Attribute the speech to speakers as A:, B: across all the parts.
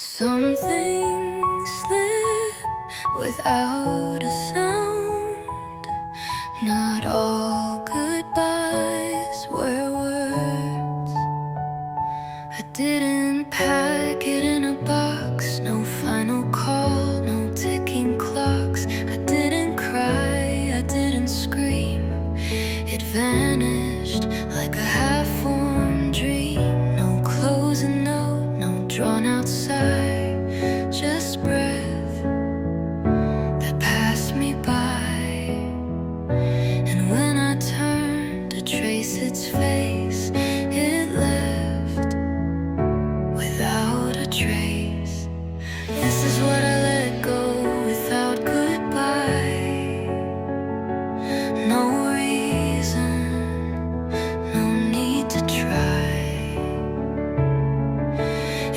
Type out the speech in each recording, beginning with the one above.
A: Some things slip without a sound. Not all goodbyes were words. I didn't pack it in a box. No final call, no ticking clocks. I didn't cry, I didn't scream. It vanished like a half-formed dream. No closing note, no drawn out sigh, just breath that passed me by. And when I turned to trace its face, it left without a trace. This is what I let go without goodbye. No reason, no need to try.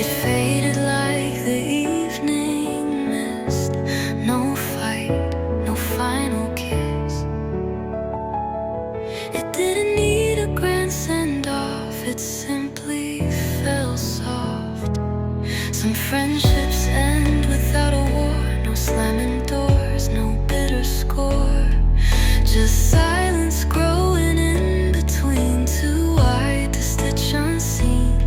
A: It faded like the evening mist. No fight, no final kiss. It didn't need a grand send-off. It simply fell soft. Some friendships end without a war. No slamming doors, no bitter score. Just silence growing in between, too wide to stitch unseen.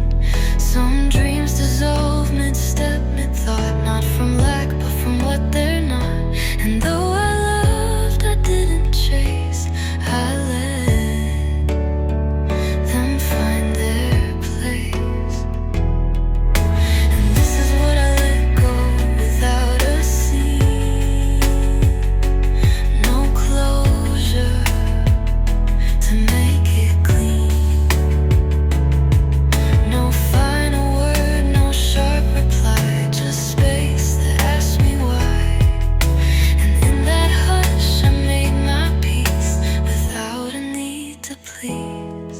A: Some dreams dissolve mid-step, mid-thought. Not from lack, but from what they're not. And though I loved, I didn't chase. I let them find their place. And this is what I let go without a scene. No closure to make it clean. No final word, no sharp reply. Just space that asked me why. And in that hush I made my peace without a need to please.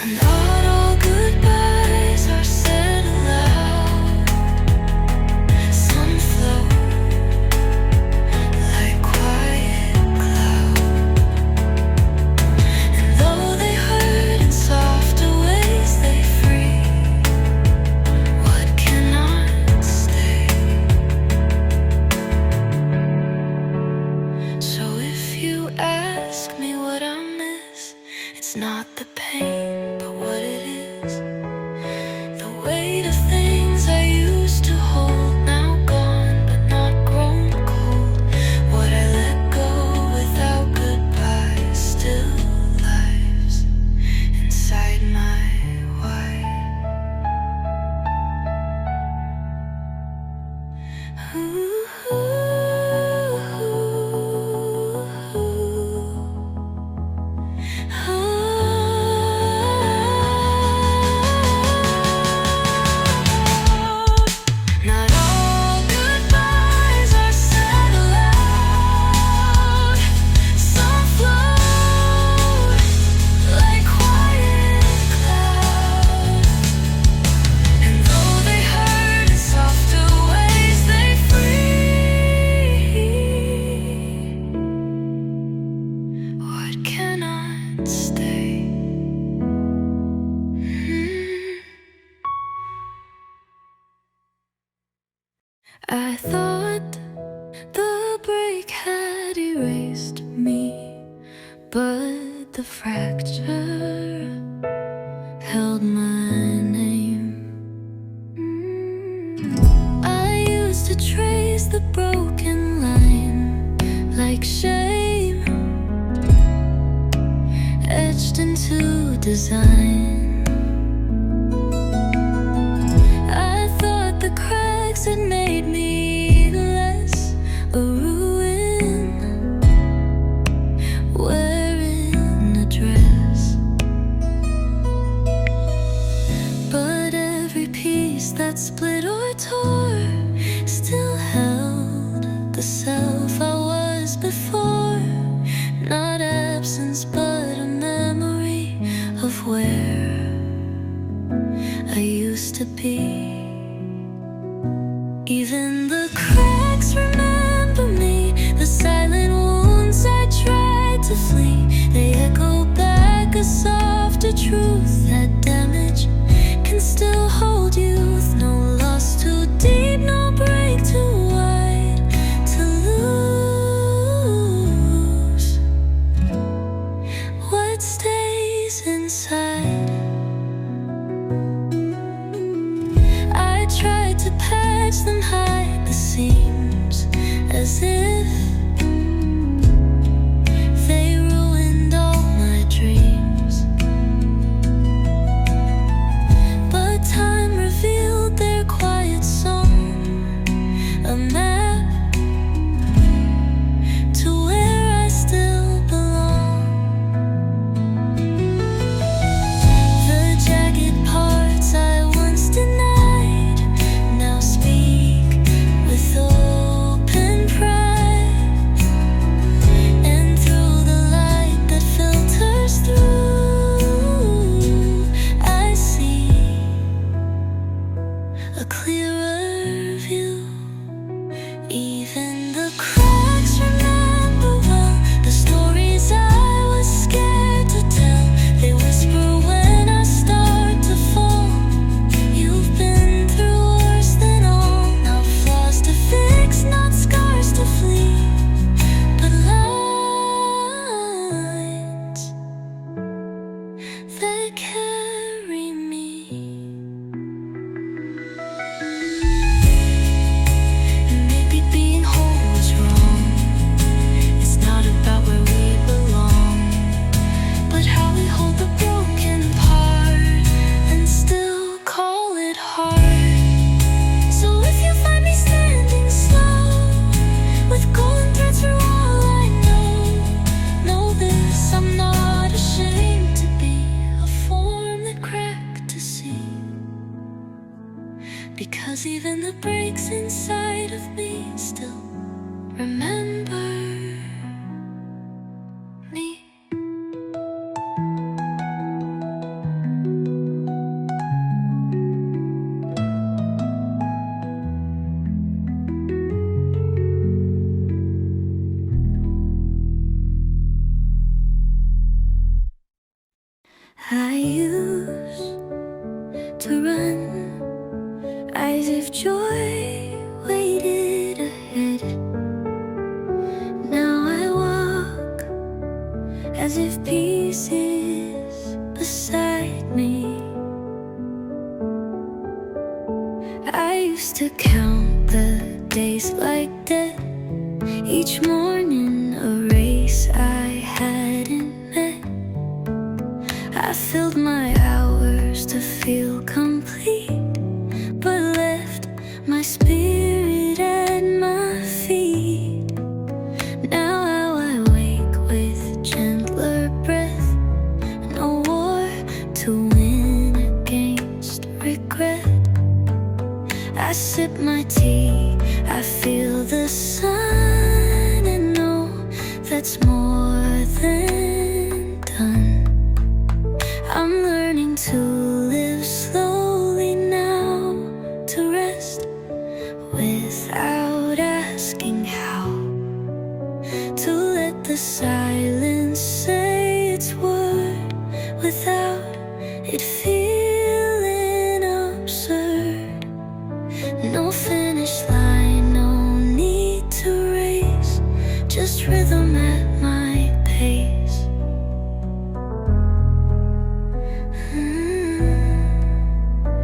A: And not all goodbyes are said aloud. Some float like quiet cloud. And though they hurt in softer ways, they free what cannot stay. So if you ask me what I miss, it's not the pain, but what it is. The weight of things I used to hold, now gone, but not grown cold. What I let go without goodbye still lives inside my why. Not all goodbyes are said aloud. Some float like quiet clouds. And though they hurt in softer ways, they free what cannot stay. I thought the break had erased me, but the fracture held my name. I used to trace the broken line like shame, etched into design. I thought the cracks had made me less a ruin, wearing a dress. But every piece that split or tore still held the self I was before. Not absence, but a memory of where I used to be. Even the cracks remember me, the silent wounds I tried to flee. They echo back a softer truth. That damage can still hold youth, no loss too deep. patch them, hide the seams, as if they ruined all my dreams. But time revealed their quiet song, a map to where I still belong. The jagged parts I once denied now speak with open pride, and through the light that filters through, I see a clearer view. Even the cracks remember well the stories I was scared to tell. They whisper when I start to fall. You've been through worse than all. Not flaws to fix, not scars to flee, but lines that carry me. Maybe being whole was wrong. It's not about where we belong, but how we hold the broken part and still call it hard. So if you find me standing slow with golden threads through all I know this: I'm not ashamed to be a form that cracked to see. Because even the breaks inside of me still remember me. I used to run as if joy waited ahead. Now I walk as if peace is beside me. I used to count the days like death, each morning a race I hadn't met. I filled my hours to feel complete, but left my spirit at my feet. Now I wake with gentler breath, no war to win against regret. I sip my tea, I feel the sun, and know that's more than done. I'm learning to live slowly now, to rest without asking how, to let the silence say its word without it feeling absurd. No finish line, no need to race, just rhythm at my pace.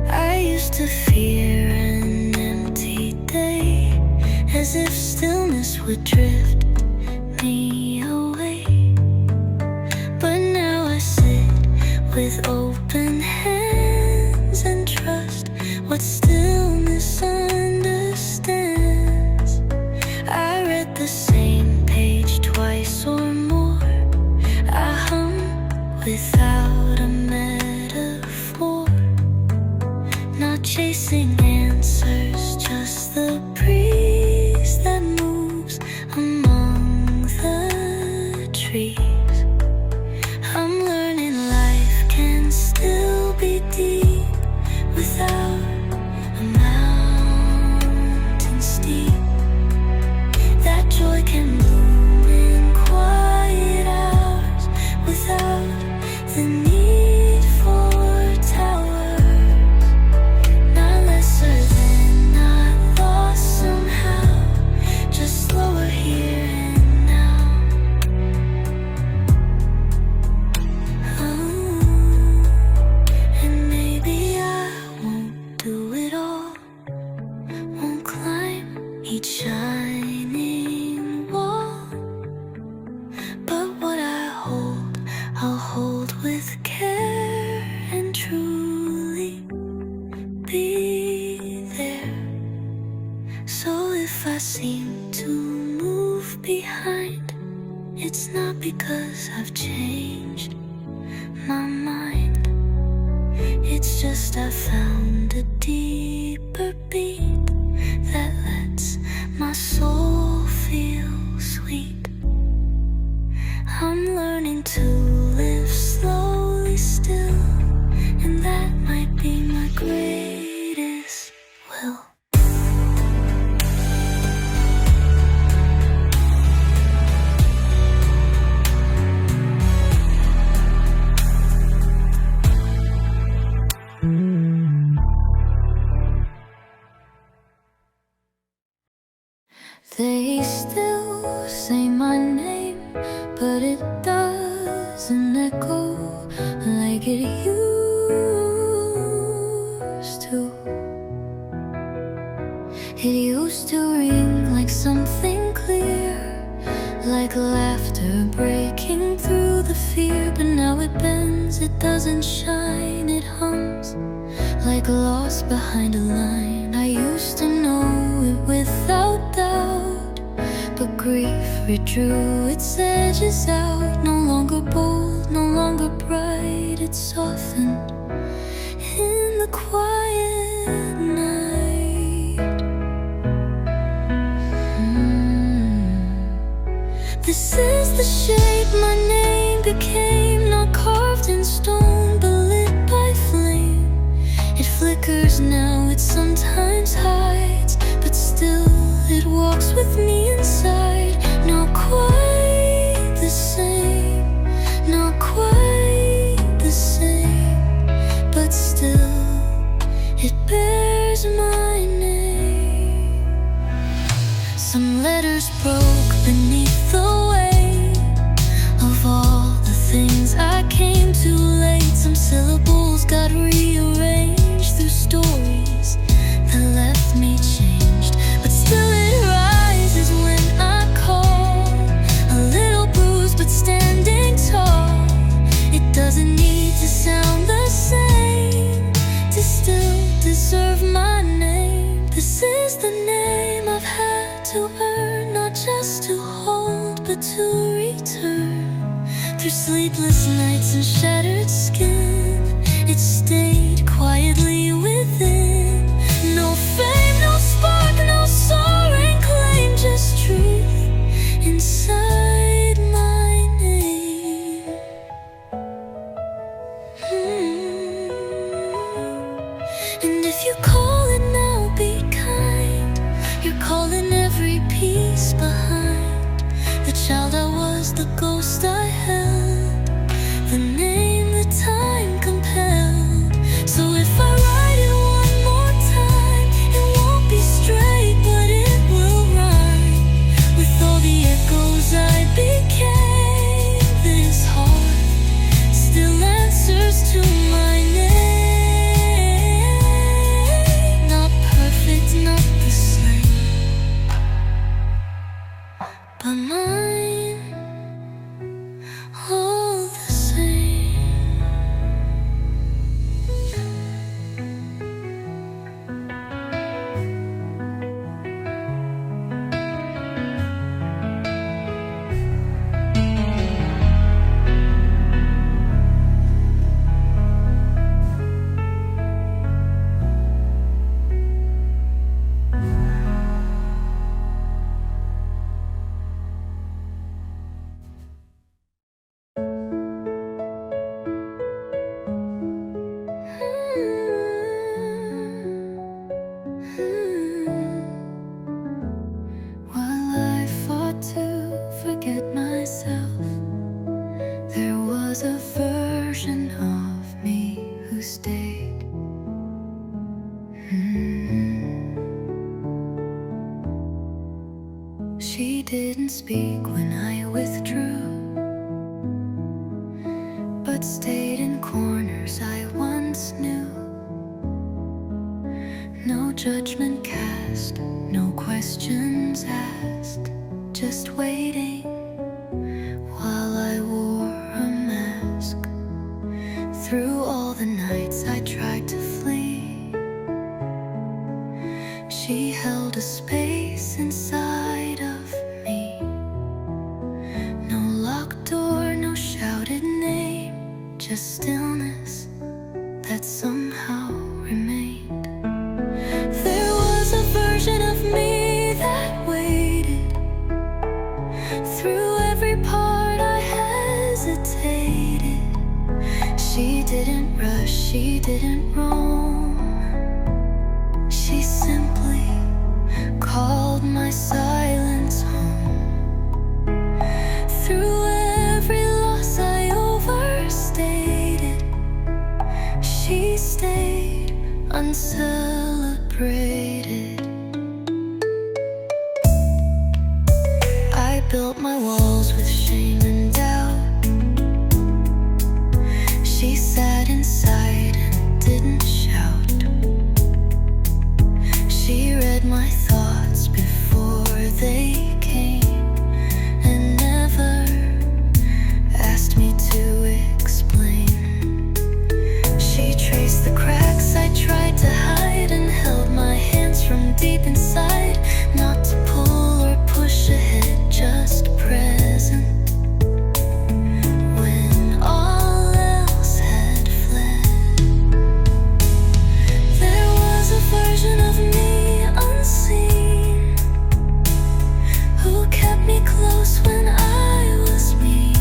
A: I used to fear an empty day, as if stillness would drift me away. But now I sit with open hands and trust what stillness understands. I read the same page twice or more. I hum without a metaphor, not chasing answers, just the breeze that moves among the trees. I'm learning life can still be deep without a mountain. seem to move behind. It's not because I've changed my mind. It's just I found a deeper beat that lets my soul feel sweet. I'm learning to live slowly still, and that might be my greatest will. They still say my name, but it doesn't echo like it used to. It used to ring like something clear, like laughter breaking through the fear. But now it bends, it doesn't shine, it hums like lost behind a line. I used to know it without doubt, but grief redrew its edges out. No longer bold, no longer bright, it softened in the quiet night. This is the shape my name became, not carved in stone, but lit by flame. It flickers now, it sometimes hides, but still it walks with me inside. Not quite the same, not quite the same, but still it bears my name. Some letters broke beneath the weight of all the things I came too late. Some syllables got rearranged through stories that left me changed, but still it rises when I call. A little bruised but standing tall. It doesn't need to sound the same to still deserve my name. This is the name I've had to earn, not just to hold but to return. Through sleepless nights and shattered skin, it stayed quietly within. No fame, no spark, no soaring claim, just truth inside my name. And if you call it now, be kind. You're calling every piece behind. The child I was, the ghost I held, the name that time compelled. So if I write it one more time, it won't be straight, but it will rhyme. With all the echoes I became, this heart still answers to my name. Not perfect, not the same, but mine, all the same. While I fought to forget myself, there was a version of me who stayed. She didn't speak when I withdrew, but stayed in corners I once knew. No judgment cast, no questions asked, just waiting while I wore a mask. Through all the nights I tried to flee, she held a space inside She didn't roam, she simply called my silence home. Through every loss I overstated, she stayed uncelebrated. I built my walls with shame and doubt. She sat inside and didn't shout. She read my thoughts before they came and never asked me to explain. She traced the cracks I tried to hide and held my hands from deep inside, not to pull or push ahead, just present. When all else had fled, there was a version of me unseen, who kept me close when I was mean,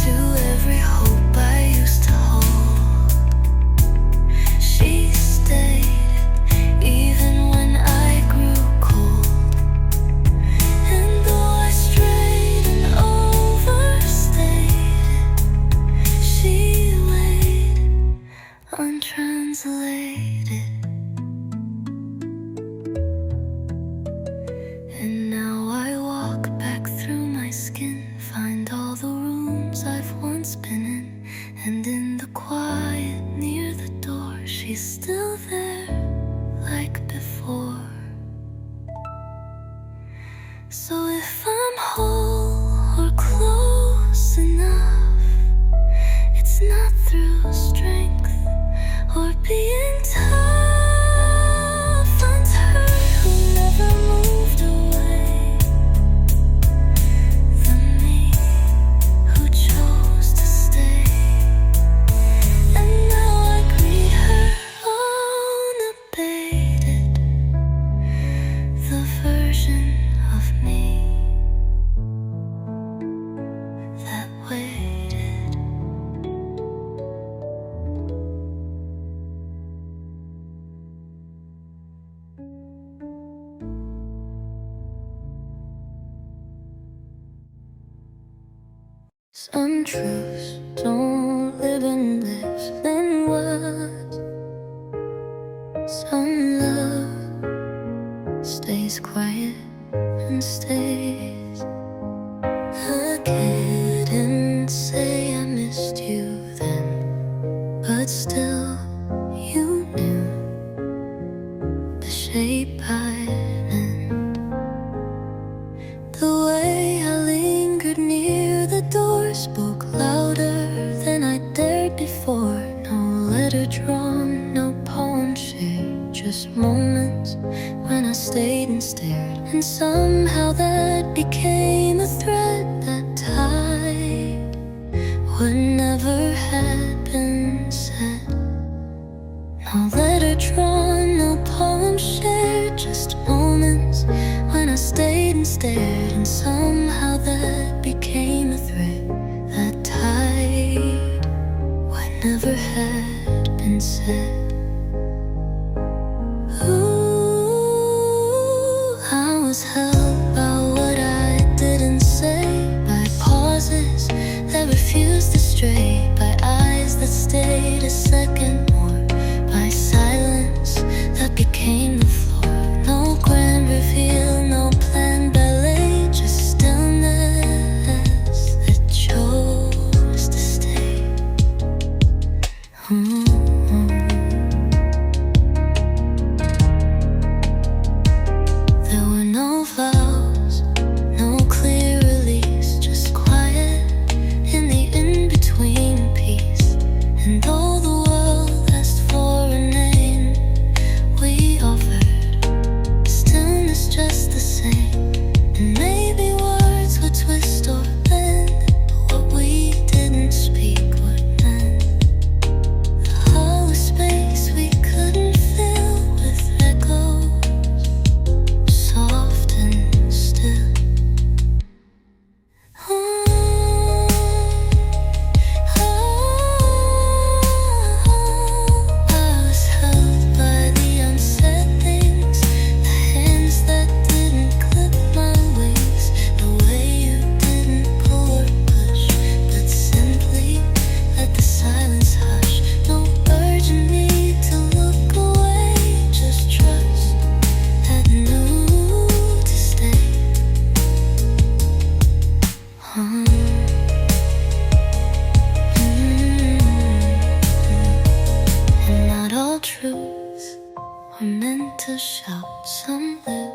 A: to every hope I used to hold. She stayed even when I grew cold. And though I strayed and overstayed, she waited untranslated. And now I walk back through my skin, find all the rooms I've once been in, and in the quiet near the door, she's still there like before. So if I'm whole or close enough, it's not through strength or being tough. And her who never moved away, the me who chose to stay. And now I greet her unabated, the version of me that waited. Some truths don't live and live, then what? Some love stays quiet and stays. I couldn't say I missed you then, but still you knew the shape I'd meant. The way I lingered near the door spoke louder than I dared before. No letter drawn, no poem shared, just moments when I stayed and stared. And somehow that became a thread that tied what never had been said. No letter drawn, no poem shared, just moments when I stayed and stared. And somehow that became a thread that tied what never had been said. Ooh, I was held by what I didn't say, by pauses that refused to stray, by eyes that stayed a second more, by silence to shout. Some live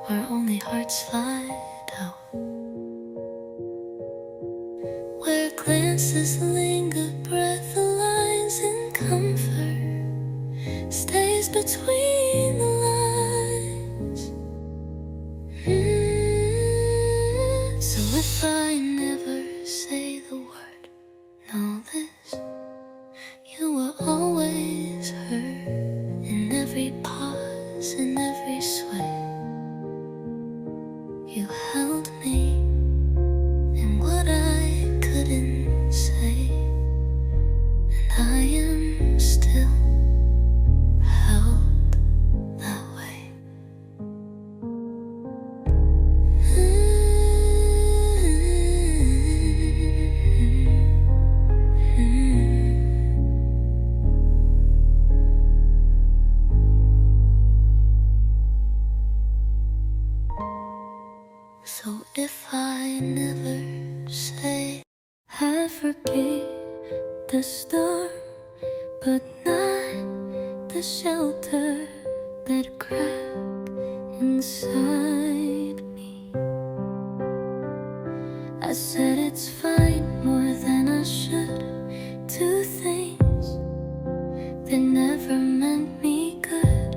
A: where only hearts slide out, where glances linger, breath aligns in comfort, stays between the lines. So if I never say the word, know this: you were always heard in every pause, in every sway. You held me in what I couldn't say, and I am still held that way. So if I never say, I forgave the storm, but not the shelter that cracked inside me. I said it's fine more than I should, do things that never meant me good.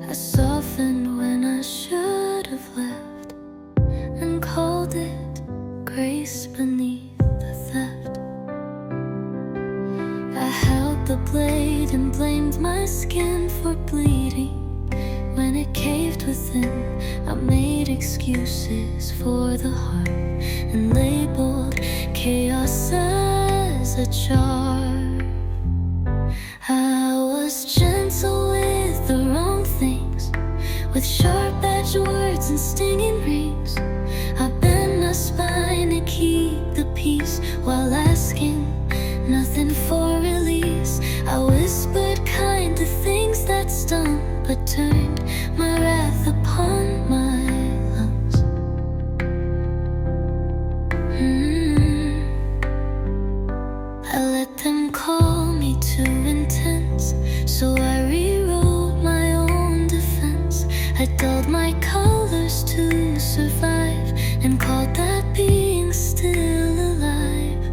A: I softened when I should have left, and called it grace beneath the theft. I held the blade and blamed my skin for bleeding. When it caved within, I made excuses for the heart and labeled chaos as a charm. I was gentle with the wrong things, with sharp-edged words and stinging rings. I bent my spine to keep the peace, while asking nothing for release. I whispered kind to things that stung, but turned my wrath upon my lungs. I let them call me too intense, so I rewrote my own defense. I dulled my colors to survive, and called that being still alive.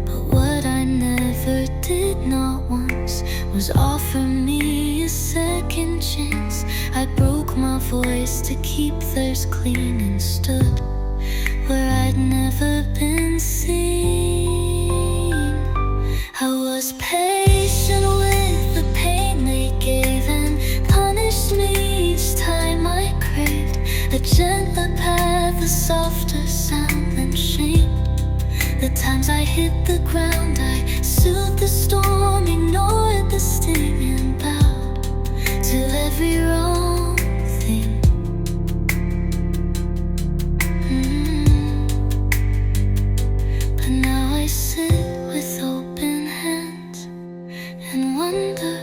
A: But what I never did, not once, was offer me a second chance. I broke my voice to keep theirs clean, and stood where I'd never been seen. I was patient with the pain they gave, and punished me each time I craved a gentler path, a softer sound than shame. The times I hit the ground, I soothed the storm, ignored the sting, and bowed to every wrong thing. But now I sit with open hands and wonder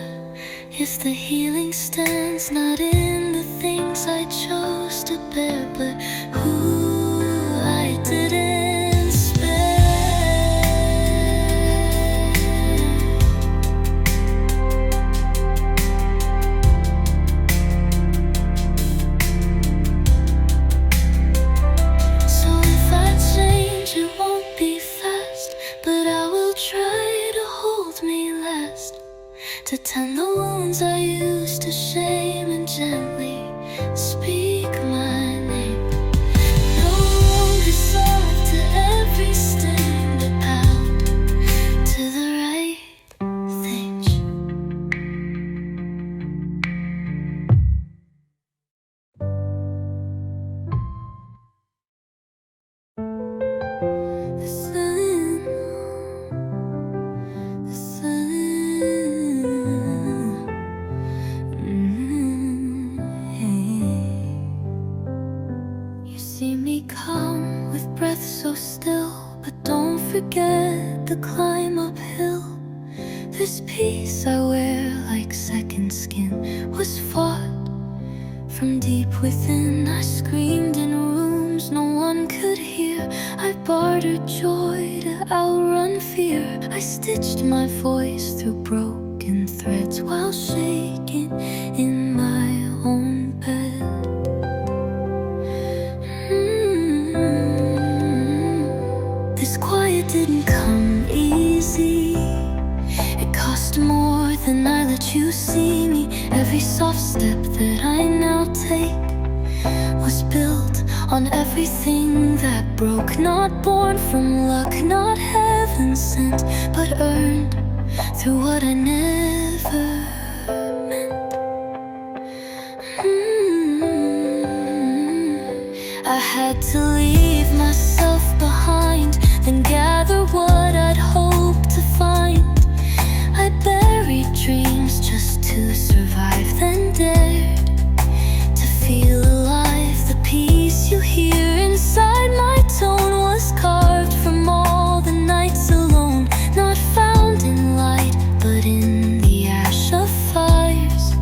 A: if the healing stands not in the things I chose to bear, but who I didn't spare. So if I change, it won't be fast, but I will try to hold me last, to tend the wounds I used to shame, and gently speak my name. No longer soft to every sting, but pound to the right things. The sun, the sun. You see me calm with breath so still, but don't forget the climb uphill. This peace I wear like second skin was fought from deep within. I screamed in rooms no one could hear. I bartered joy to outrun fear. I stitched my voice through broken threads while shaking in my own bed. This quiet didn't come easy. It cost more than I let you see me. Every soft step that I now take was built on everything that broke. Not born from luck, not heaven sent, but earned through what I never meant. I had to leave myself behind, then gather what I'd hoped to find. I buried dreams just to survive, then dared to feel alive. The peace you hear inside my tone was carved from all the nights alone, not found in light, but in the ash of fires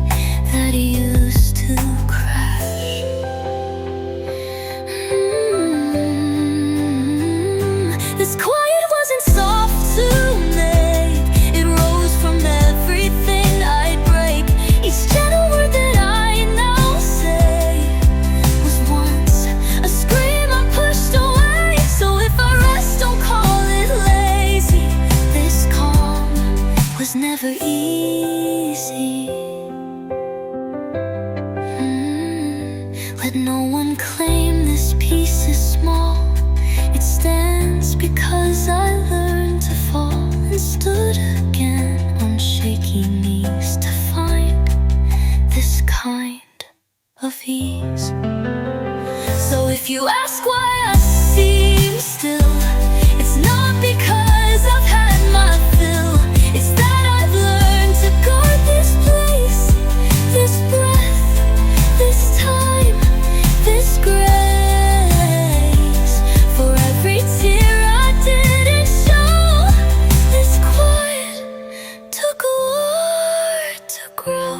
A: that used to crash. This quiet wasn't soft to make. It rose from everything I'd break. Each gentle word that I now say was once a scream I pushed away. So if I rest, don't call it lazy. This calm was never easy. Let no one claim this piece is small. It stands because I learned to fall and stood again on shaky knees to find this kind of ease. So if you ask why I seem still, it's not because I've had my fill. It's that I've learned to guard this place, this breath, this time, this grace. For every tear I didn't show, this quiet took a word to grow.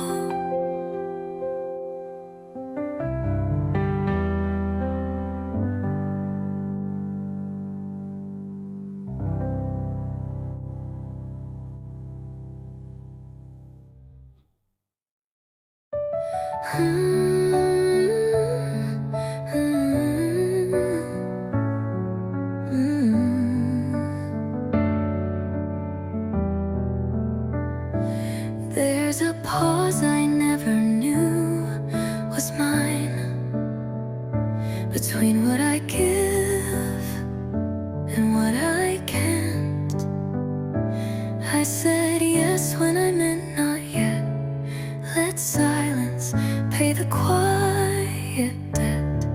A: There's a pause I never knew was mine, between what I give and what I can't. I said yes when I meant not yet. Let silence pay the quiet debt.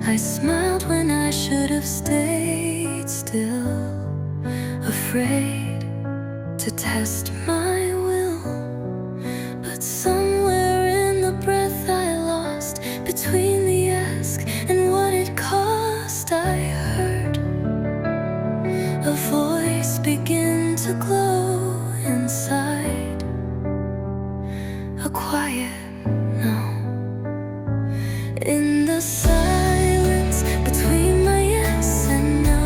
A: I smiled when I should have stayed still, afraid to test my will. But somewhere in the breath I lost, between the ask and what it cost, I heard a voice begin to glow inside. A quiet no. In the silence between my yes and no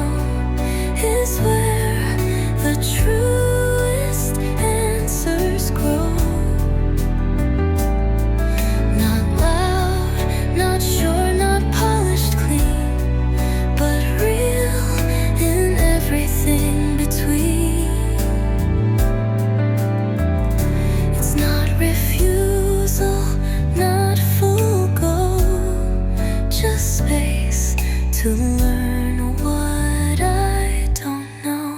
A: is where the truest answers grow. Not loud, not sure, not polished clean, but real in everything between. It's not refusal, not full go, just space to learn what I don't know.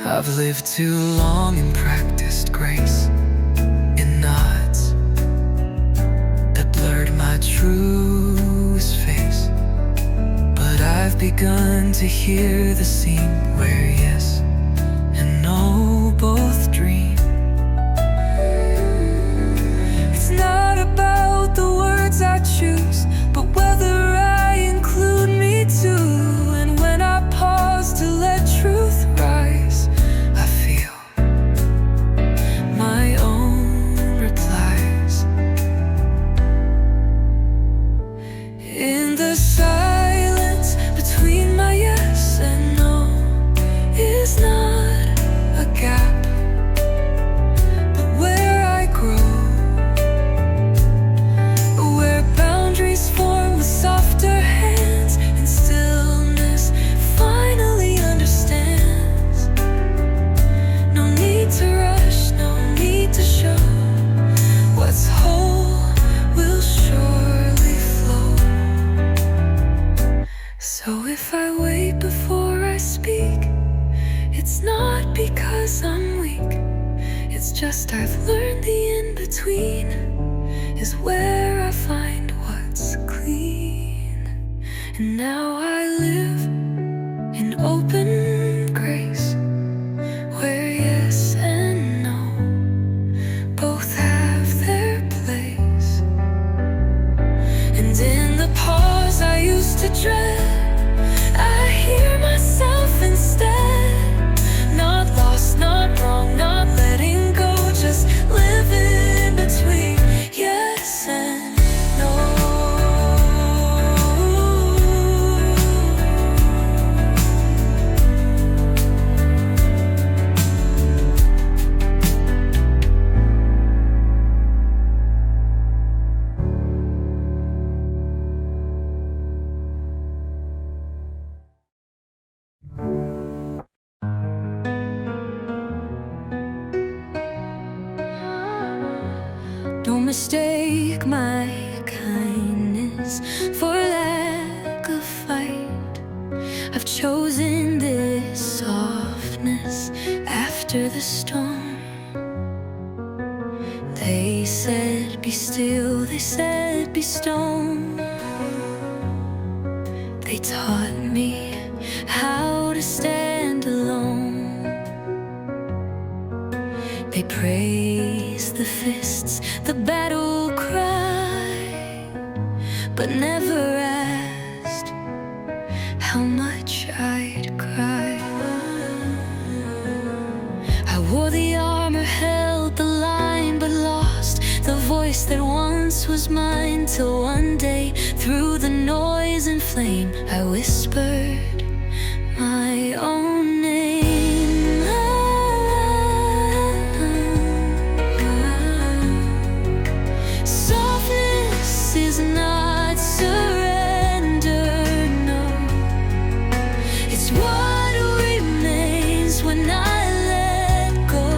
A: I've lived too long and practiced grace in knots that blurred my truest face. But I've begun to hear the scene where yes and no both dream. It's not about the words I choose, but whether I include me too. And when I pause to let truth rise, I feel my own replies. In the silence between my yes and no It's not because I'm weak, it's just I've learned the in-between is where I find what's clean. And now I live in open grace, where yes and no both have their place. And in the pause I used to dread, I hear myself instead. Not lost, not wrong, not letting go, just living between yes and no. Don't mistake my kindness for lack of fight. I've chosen this softness after the storm. They said be still, they said be stone. They taught me how to stand alone. They praised the fists, the battle cry, but never asked how much I'd cry. I wore the armor, held the line, but lost the voice that once was mine. Till one day, through the noise and flame, I whispered my own name. Softness is not surrender, no. It's what remains when I let go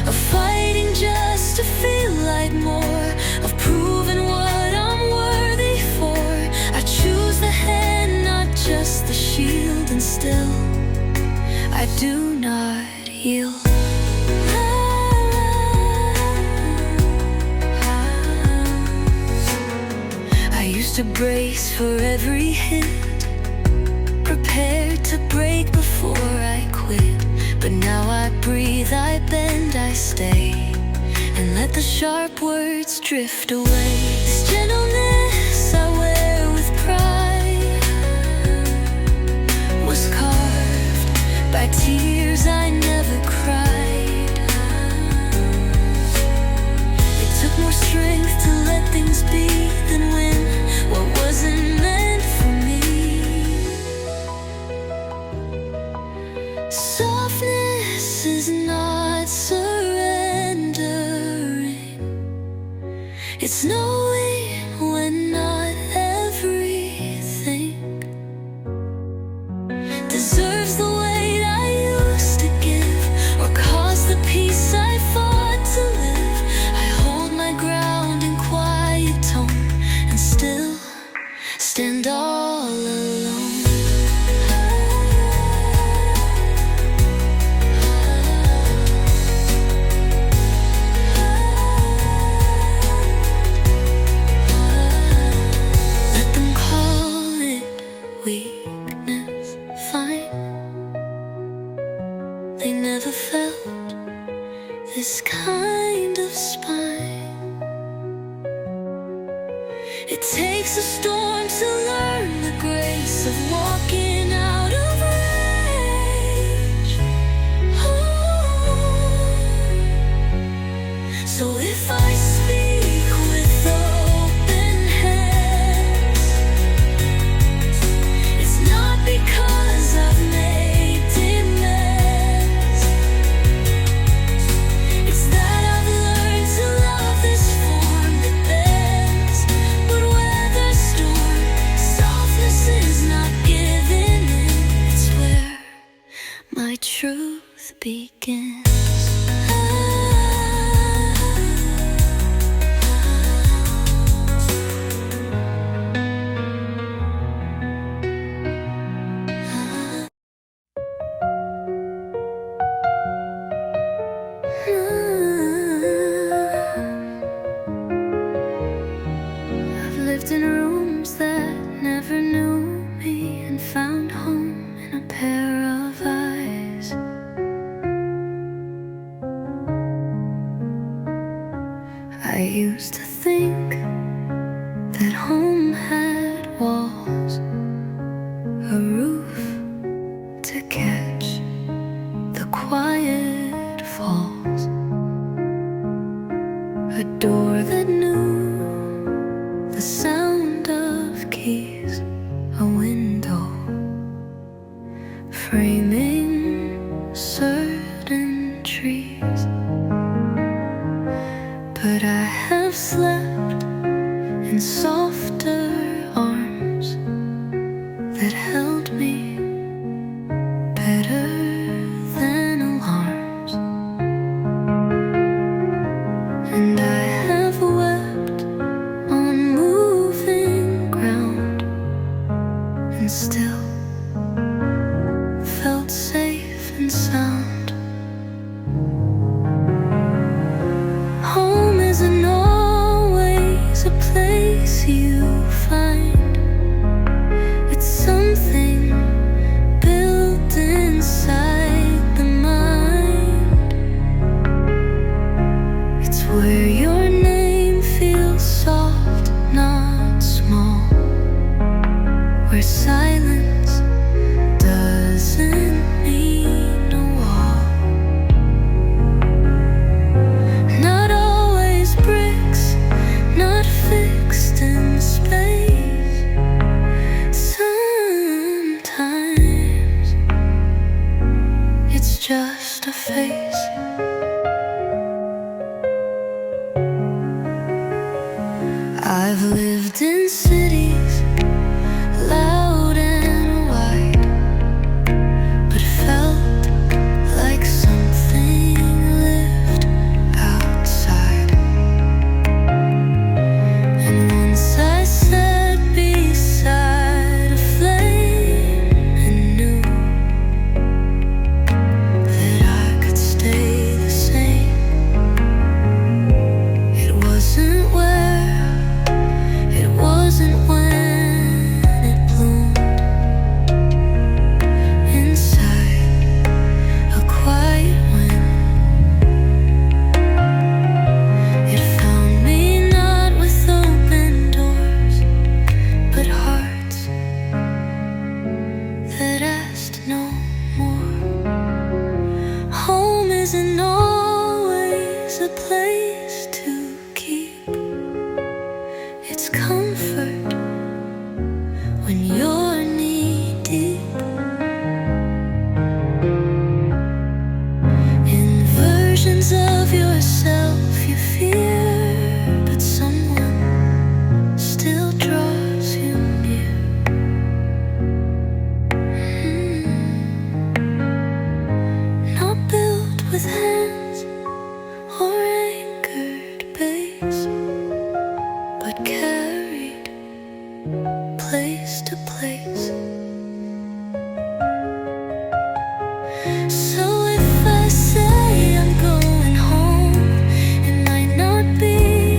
A: of fighting just to feel like more, of proving what I'm worthy for. I choose the hand, not just the shield, and still I do not yield. To brace for every hit, prepared to break before I quit. But now I breathe, I bend, I stay, and let the sharp words drift away. This gentleness I wear with pride was carved by tears I never cried. It took more strength to let things be than when what wasn't meant for me. Softness is not surrendering, it's knowing when not everything deserves the weight I used to give, or cause the peace I fought to live. I hold my ground in quiet tone, and still stand all alone. Let them call it weakness, fine. They never felt this kind of spine. It takes a storm to learn the grace of walking out of rage. Oh. So if I speak with open hands, it's not because I've made demands. It's that I've learned to love this form that bends, but weather storm. Softness is not giving in, it's where my truth begins. used to think that home had walls, a roof to catch the quiet falls, a door that knew the sound of keys, a window framing certain trees. But I have slept in softer arms that held me better than alarms, and I have wept on moving ground and still felt safe and sound. Home isn't always a place you find. It's something built inside the mind. It's where your name feels soft, not small, where silence doesn't mean a wall. Not always bricks, not fixed in space. Sometimes it's just a face. I've lived in cities loud and wide, but felt like something lived outside. And once I sat beside a flame and knew that I could stay the same. It wasn't where, it wasn't when it bloomed inside a quiet wind. It found me not with open doors, but hearts that asked no more. Home isn't always a place to keep its comfort when you're knee deep in versions of yourself you fear, but someone still draws you near. Not built with hands or anchored base, but carried place to place. So if I say I'm going home, it might not be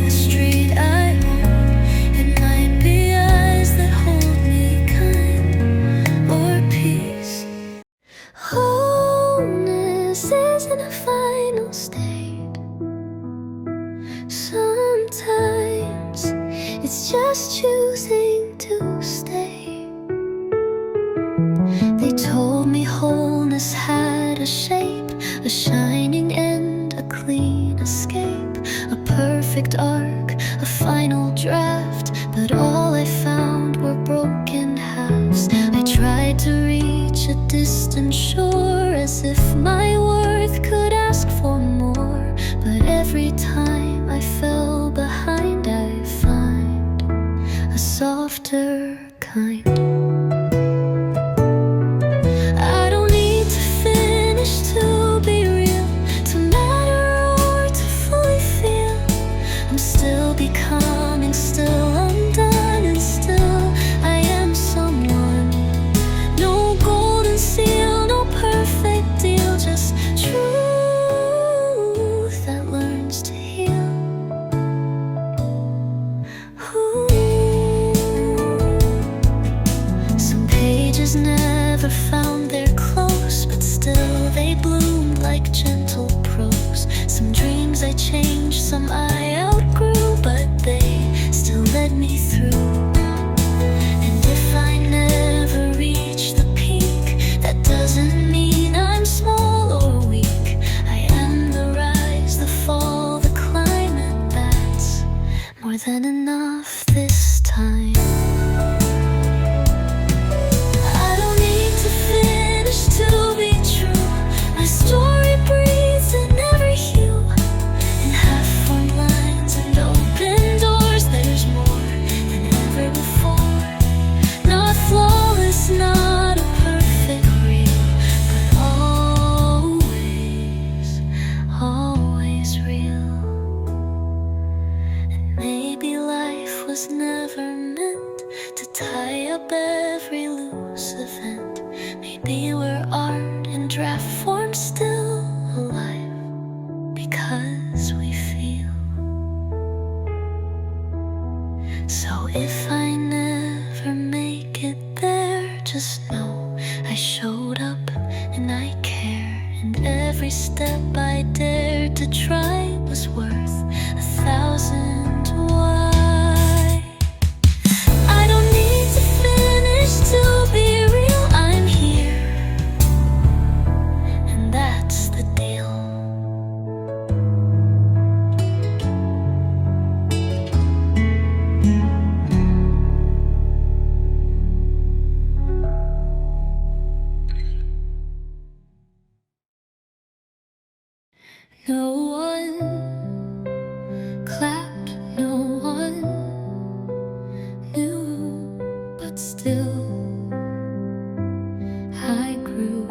A: a street I own. It might be eyes that hold me kind, or peace. Wholeness isn't a final state. Sometimes it's just choosing to stay. They told me wholeness had a shape, a shining end, a clean escape, a perfect arc, a final draft. But all I found were broken halves. I tried to reach a distant shore, as if my worth could ask for more. But every time I fell behind, I find a softer kind. I don't need to finish to be real, to matter or to fully feel. I'm still becoming, still undone, and still I am someone. No golden seal, no perfect deal, just truth that learns to heal. Ooh. Some pages never found their close, but still they bloomed like gentle prose. Some dreams I changed, some I outgrew. They were art in draft form, still alive, because we feel. So if I never make it there, just know I showed up and I care. And every step I dared to try was worth 1,000 why. I don't need to finish to be real. I'm here, and that's the deal. No one clapped, no one knew, but still I grew.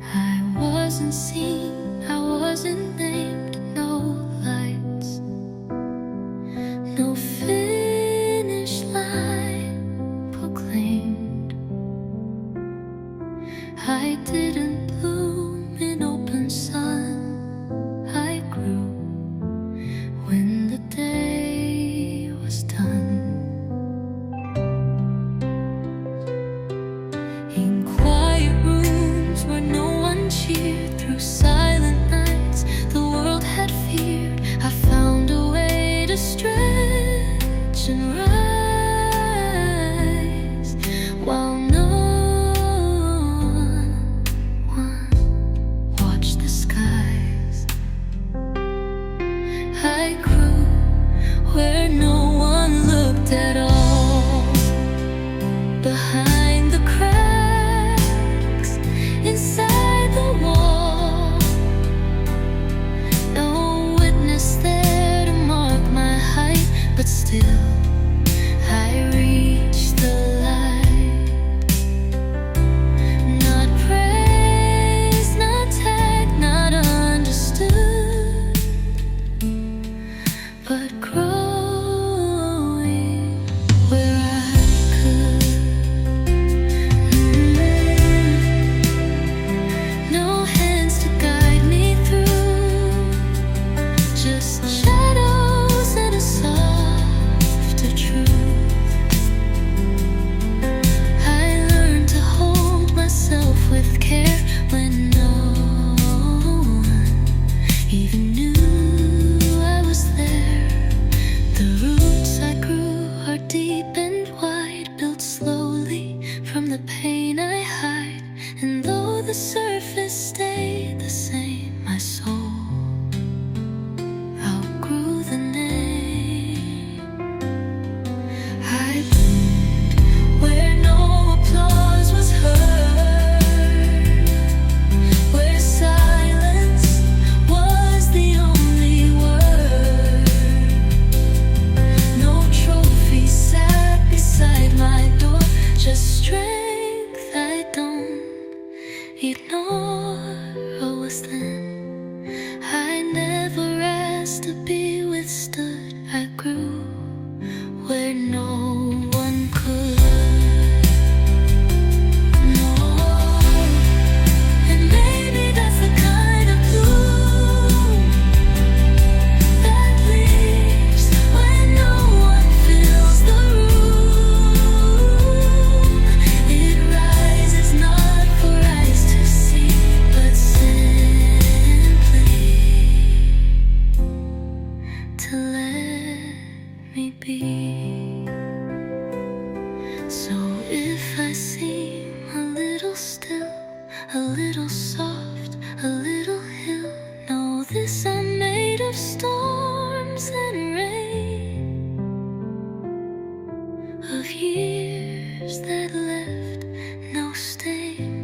A: I wasn't seen, I wasn't named, no lights, no finish line proclaimed. I didn't bloom in open sun. I grew when the day was done. In quiet rooms where no one cheered, through silent nights the world had feared, I found a way to stretch and rise, while no one watched the skies. I grew where no one looked at all, behind the cracks inside the wall. No witness there to mark my height, but still I reached the light. Not praised, not tagged, not understood, but growing where I could. No hands to guide me through, just shadows and a softer truth. I learned to hold myself with care when no one even knew I was there. The roots I grew are deep and wide, built slowly from the pain I hide. And though the surface stayed the same, my soul outgrew the name. I bloomed where no applause was heard, where silence was the only word. No trophy sat beside my door, just strength I don't ignore. Oh, was then I never asked to be withstood. I grew where no one could. No, and maybe that's the kind of bloom that leaves when no one fills the room. It rises not for eyes to see, but simply to let me be. So if I seem a little still, a little soft, a little hill, know this: I'm made of storms and rain, of years that left no stain.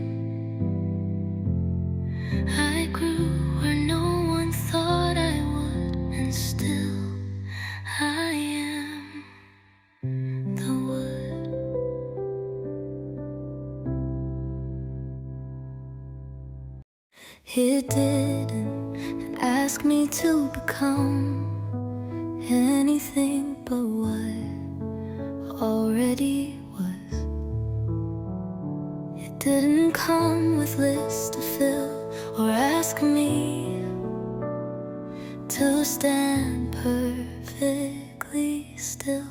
A: I grew where no one thought I would, and still I am the wood. It didn't ask me to become anything but what already was. didn't come with lists to fill or ask me to stand perfectly still.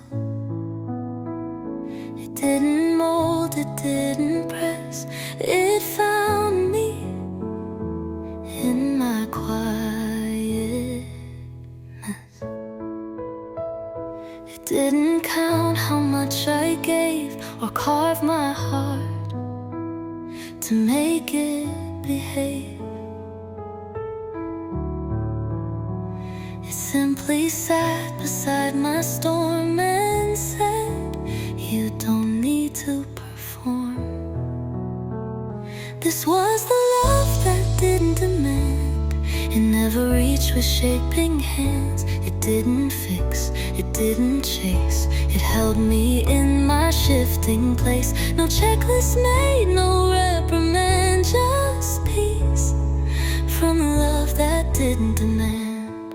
A: It didn't mold, it didn't press, it found me in my quietness. It didn't count how much I gave or carve my heart to make it behave. It simply sat beside my storm and said, you don't need to perform. This was the love that didn't demand. It never reached with shaping hands. It didn't fix, it didn't chase. It held me in my shifting place. No checklist made, no reprimand, just peace from a love that didn't demand.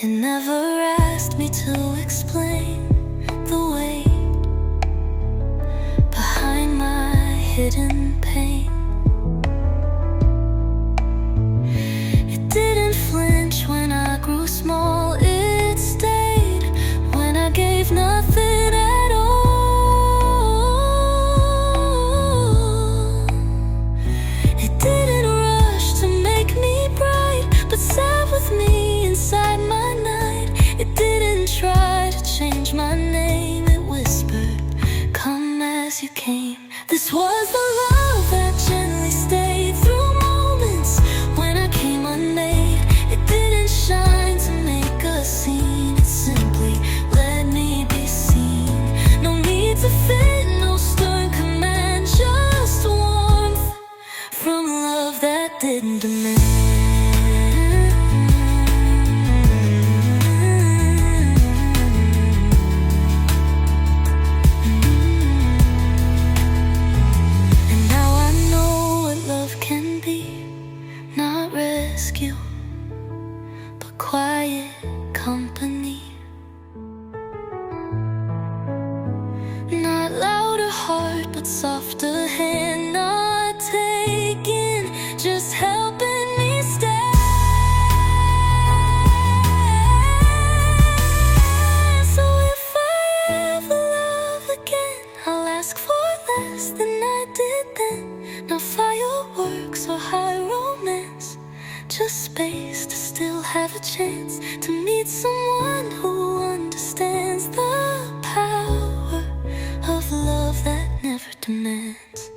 A: It never asked me to explain the weight behind my hidden pain. It didn't flinch when I grew small. It stayed when I gave nothing at all. It didn't rush to make me bright, but sat with me inside my night. It didn't try to change my name. It whispered, come as you came. This was the love that gently stayed through moments when I came unmade. It didn't shine to make a scene. It simply let me be seen. No need to fit, no stern command, just warmth from love that didn't demand. But quiet company, not louder heart, but softer hand, not taking, just helping me stay. So if I ever love again, I'll ask for less than I did then. No fireworks or high romance, just space to still have a chance to meet someone who understands the power of love that never demands.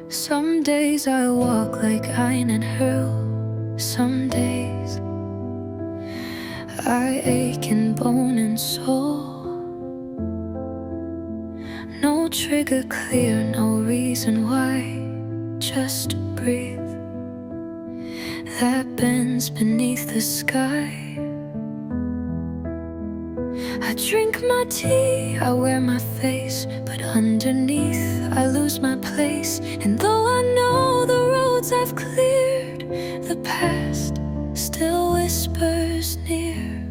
A: Some days I walk like Ein hurl. Some days I ache in bone and soul. No trigger clear, no reason why, just breathe. That bends beneath the sky. I drink my tea, I wear my face, but underneath I lose my place. And though I know the roads I've cleared, the past still whispers near.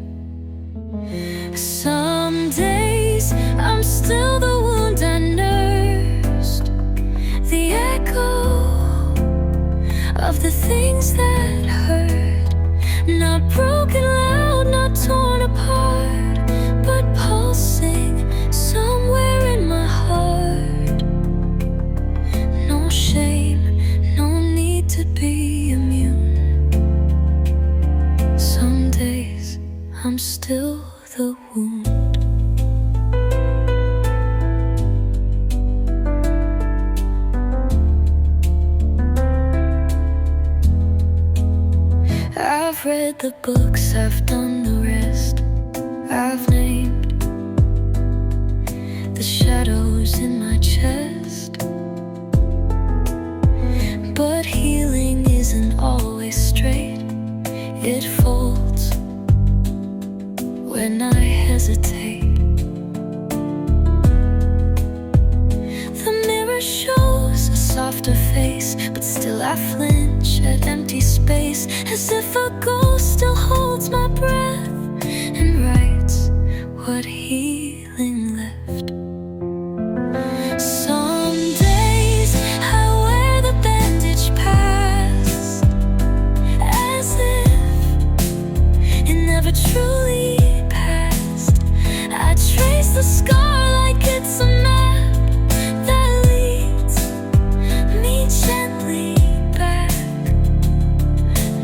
A: Some days I'm still the wound I nursed, the echo of the things that hurt. Not broken loud, not torn apart, but pulsing somewhere in my heart. No shame, no need to be immune. Some days I'm still the wound. I've read the books, I've done the rest. I've named the shadows in my chest. But healing isn't always straight. as if a ghost still holds my breath and writes what healing left. Some days I wear the bandage past as if it never truly passed. I trace the scar like it's a map that leads me gently back.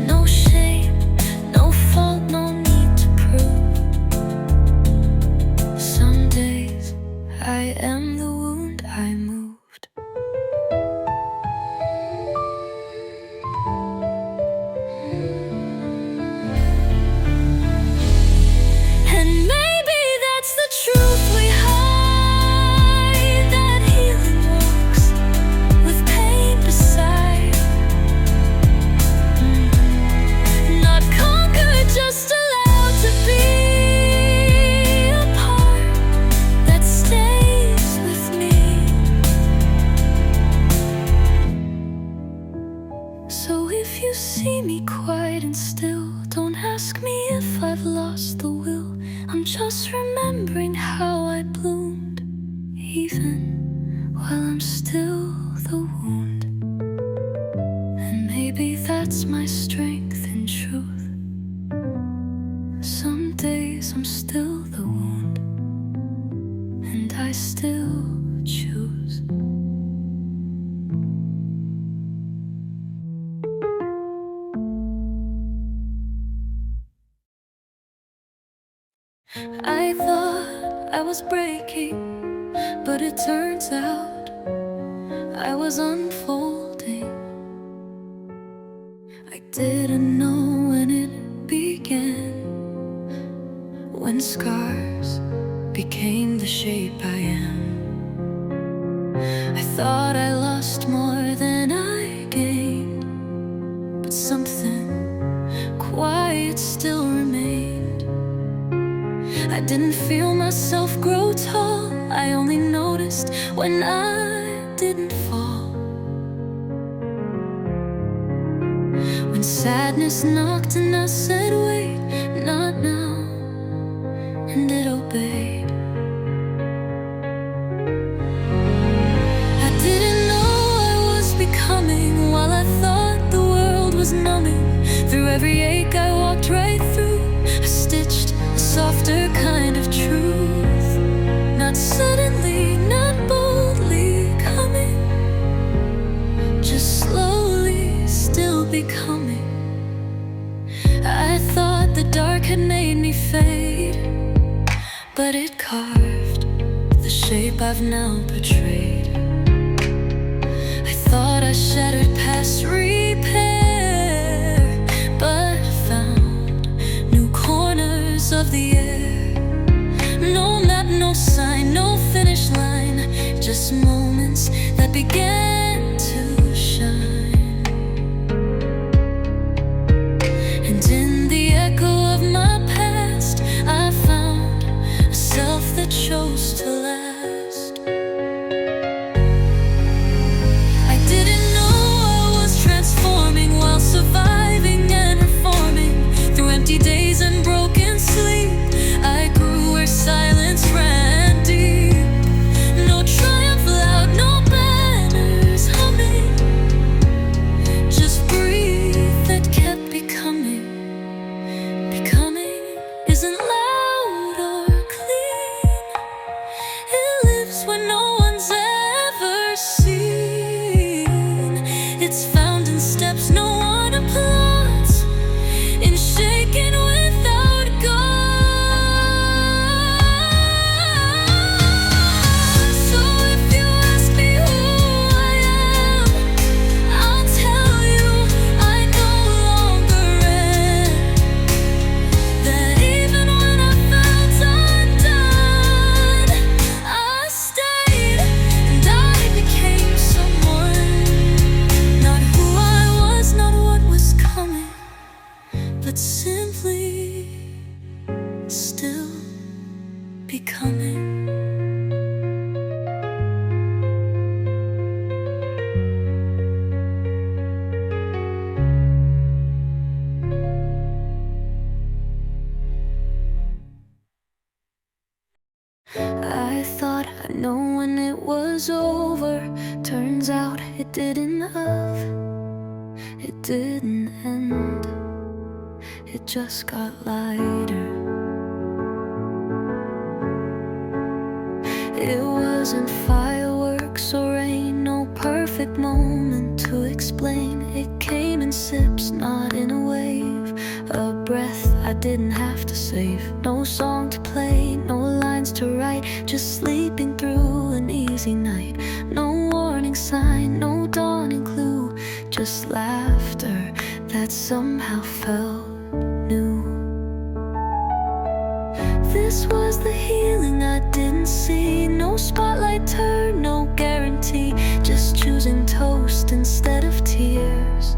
A: No shame, no fault, no need to prove. Some days I am the wound I moved. And maybe that's the truth we hide, that healing walks with pain beside. Not conquered, just allowed to be a part that stays with me. So if you see me quiet and still, don't ask me if I've lost the will. I'm just remembering how I bloomed, even while I'm still the wound. And maybe that's my strength in truth. Some days I'm still the wound, and I still choose. I thought I was breaking, but it turns out I was unfolding. I didn't know when it began, when scars became the shape I am. I thought I lost more than I gained, but something quiet still remained. I didn't feel myself grow tall, I only noticed when I didn't fall. When sadness knocked and I said, wait, not now, and it obeyed. I didn't know I was becoming, while I thought the world was numbing. Through every ache I walked right through, I stitched a softer kind of truth. Not suddenly, not boldly coming, just slowly, still becoming. I thought the dark had made me fade, but it carved the shape I've now portrayed. I thought I shattered past repair, but I found new corners of the air. No map, no sign, no finish line, just moments that began to shine. And in the echo of my past, I found a self that chose to last. I didn't know I was transforming while surviving and reforming. Through empty days and broken sleep, I grew where silence ran deep. No triumph loud, no banners humming, just breathe that kept becoming. Becoming isn't loud or clean, it was over. Turns out it didn't have, it didn't end. It just got lighter. It wasn't fireworks or rain, no perfect moment to explain. It came in sips, not in a wave. A breath I didn't have to save. No song to play, no lines to write. Just sleeping through an easy night. No warning sign, no dawning clue. Just laughter that somehow felt new. This was the healing I didn't see. No spotlight turn, no guarantee. Just choosing toast instead of tears.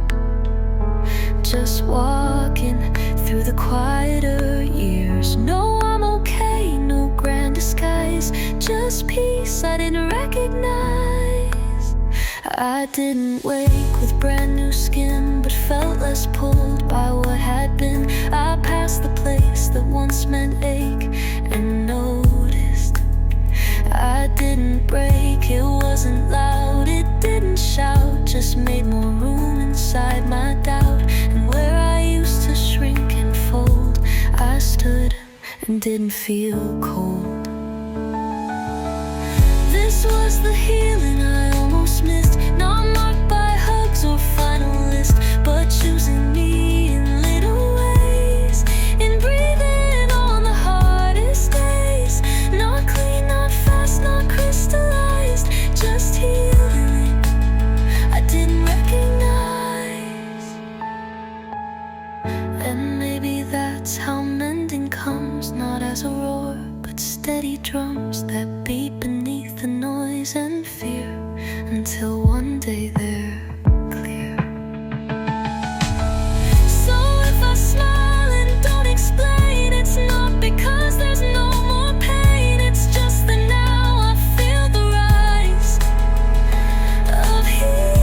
A: Just walking through the quieter years. No, I'm okay, no grand disguise. Just peace I didn't recognize. I didn't wake with brand new skin, but felt less pulled by what had been. I passed the place that once meant ache and noticed. I didn't break, it wasn't loud, it didn't shout. Just made more room inside my doubt. And where I used to shrink and fold, I stood and didn't feel cold. This was the healing I almost missed. Not marked by hugs or final list, but choosing me in little ways. In breathing on the hardest days. Not clean, not fast, not crystallized. Just healing I didn't recognize. And maybe that's how mending comes. Not as a roar, but steady drums that beat beneath the noise and fear, until one day they're clear. So if I smile and don't explain, it's not because there's no more pain. It's just that now I feel the rise of healing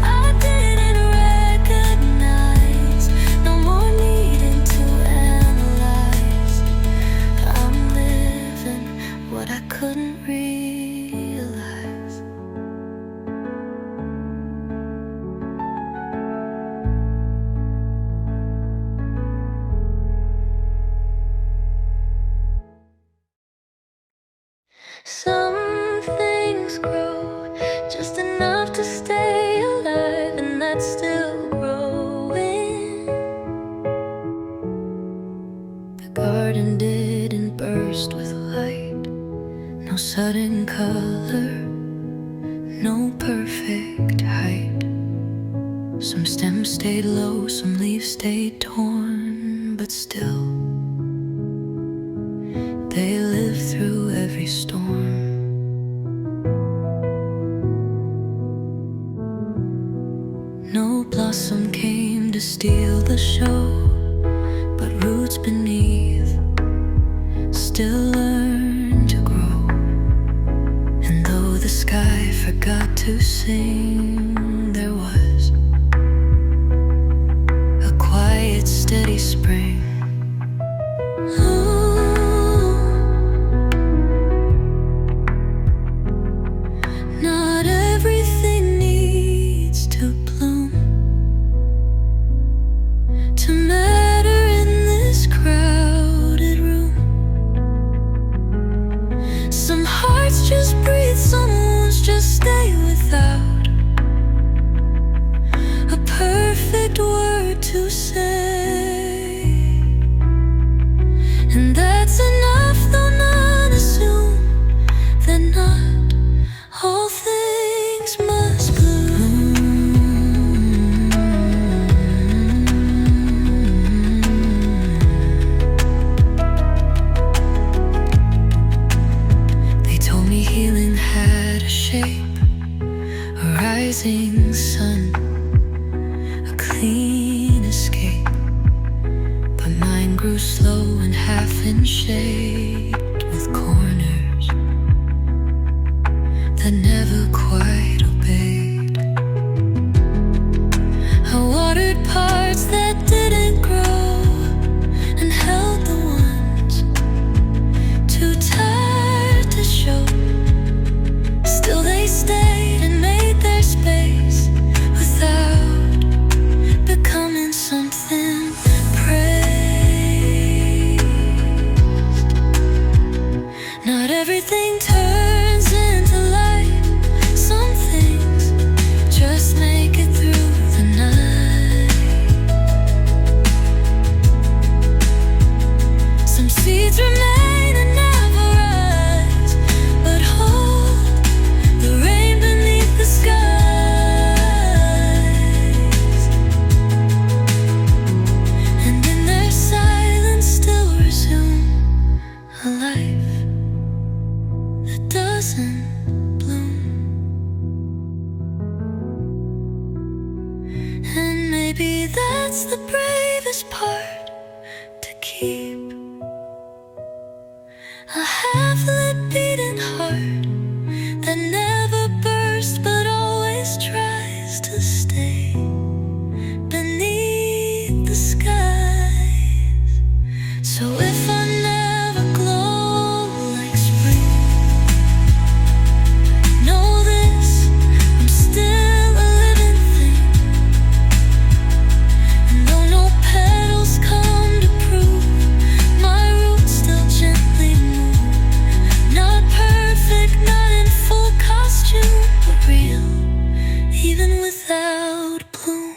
A: I didn't recognize. No more needing to analyze. I'm living what I couldn't realize. Some things grow just enough to stay alive, and that's still growing. The garden didn't burst with light. No sudden color, no perfect height. Some stems stayed low, some leaves stayed torn, but still they lived through every storm. No blossom came to steal the show, but roots beneath still learned to grow. And though the sky forgot to sing, there was a quiet, steady spring. Not everything needs to bloom to matter in this crowded room. Some hearts just breathe, some wounds just stay without a perfect word to say. And that's enough, though none assume that not all things must bloom. They told me healing had a shape, a rising sun, a clean escape. But mine grew slow and half in shade, with corners that never quite obeyed. I watered parts that didn't grow and held the ones too tired And maybe that's the bravest part to keep. A half-lit beating heart that never bursts but always tries to stay beneath the skies. So if I never glow like spring, know this, I'm still a living thing. And though no petals come to prove, my roots still gently move. Not perfect, not in full costume, but real, even without bloom.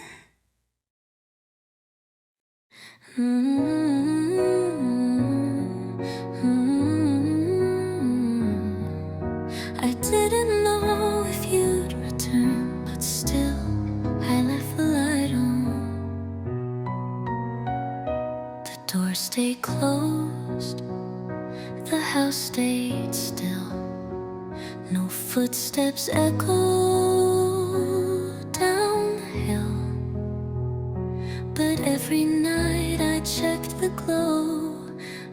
A: I didn't know if you'd return, but still I left the light on. The door stayed closed, the house stayed still. No footsteps echoed down the hill. But every night I checked the glow,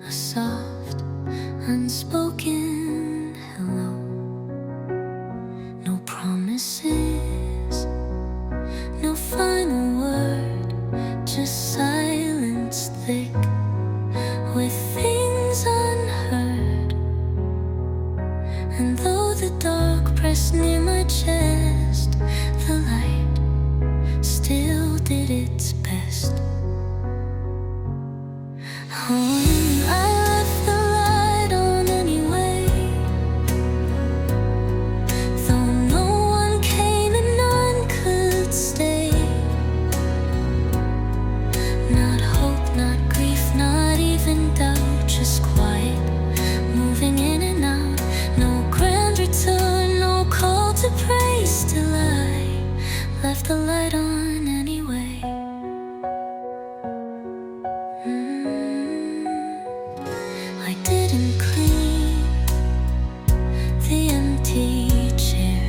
A: a soft, unspoken hello. No promises, no final word, just silence thick with things unheard. And though the dark pressed near my chest, the light still did its best. I left the light on anyway, though no one came and none could stay. Not hope, not grief, not even doubt, just quiet, moving in and out. No grand return, no call to praise, still I left the light on anyway. I didn't clean the empty chair,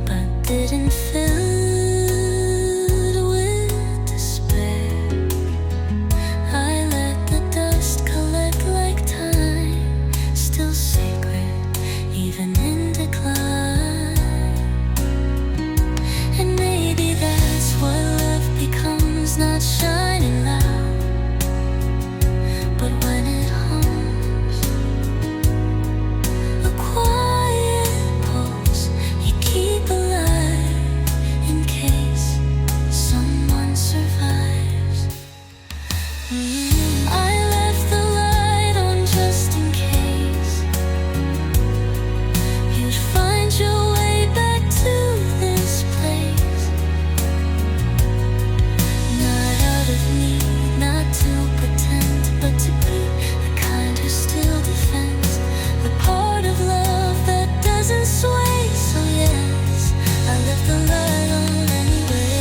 A: but didn't fill it with despair. I let the dust collect like time, still sacred, even in decline. And maybe that's what love becomes, not shining loud, but when it hums, a quiet pulse you keep alive in case someone survives. I left the light on just in case you'd find your way back to this place. Not out of need, not to pretend, but to be the kind who still defends the part of love that doesn't sway. So yes, I left the light on anyway.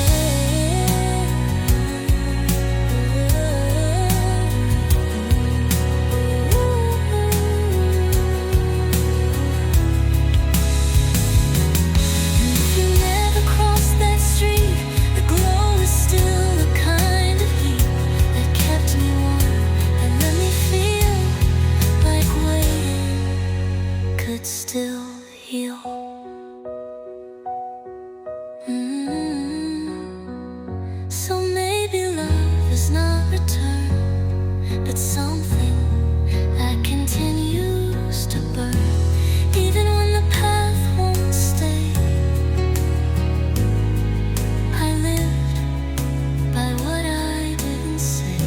A: And if you never cross that street, the glow is still the kind of heat that kept me warm and let me feel like waiting could still heal. So maybe love is not return, but something that continues to burn, even when the path won't stay. I lived by what I didn't say,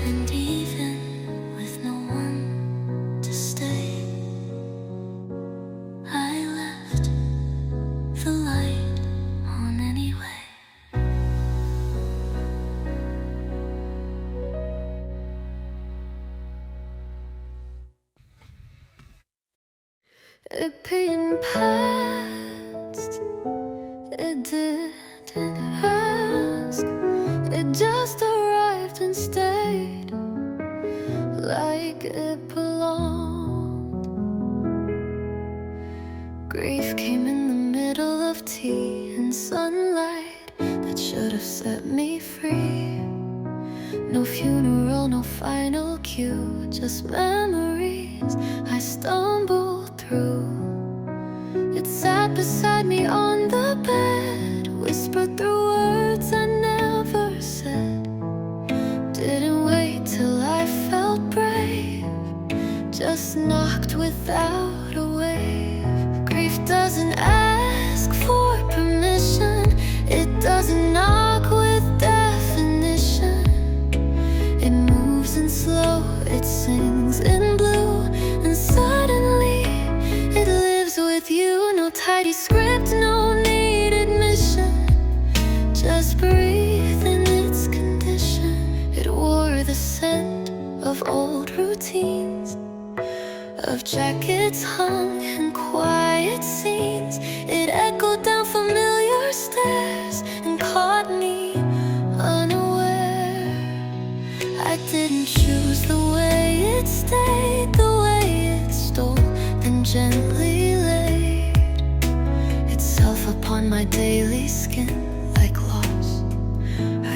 A: and even with no one to stay, I left the light on anyway. It being past, it didn't ask, it just arrived and stayed like it belonged. Grief came in the middle of tears. clarity and sunlight that should have set me free. No funeral, no final cue, just memories I stumbled through. It sat beside me on the bed, whispered through words I never said. Didn't wait till I felt brave, just knocked without a wave. Grief doesn't ask for permission, it doesn't knock with definition. It moves in slow, it sings in blue, and suddenly it lives with you. No tidy script, no need admission, just breathe in its condition. It wore the scent of old routines, of jackets hung in quiet scenes. It echoed down familiar stairs and caught me unaware. I didn't choose the way it stayed, the way it stole, then gently laid itself upon my daily skin like loss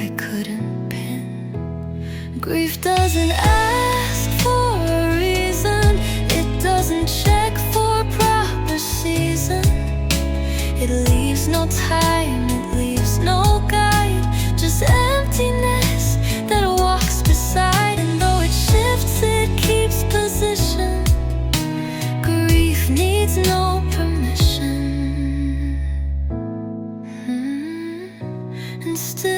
A: I couldn't pin. Grief doesn't ask for a reason, it doesn't check for proper season. It leaves no time, it leaves no guide, just emptiness that walks beside. And though it shifts, it keeps position. Grief needs no permission, and still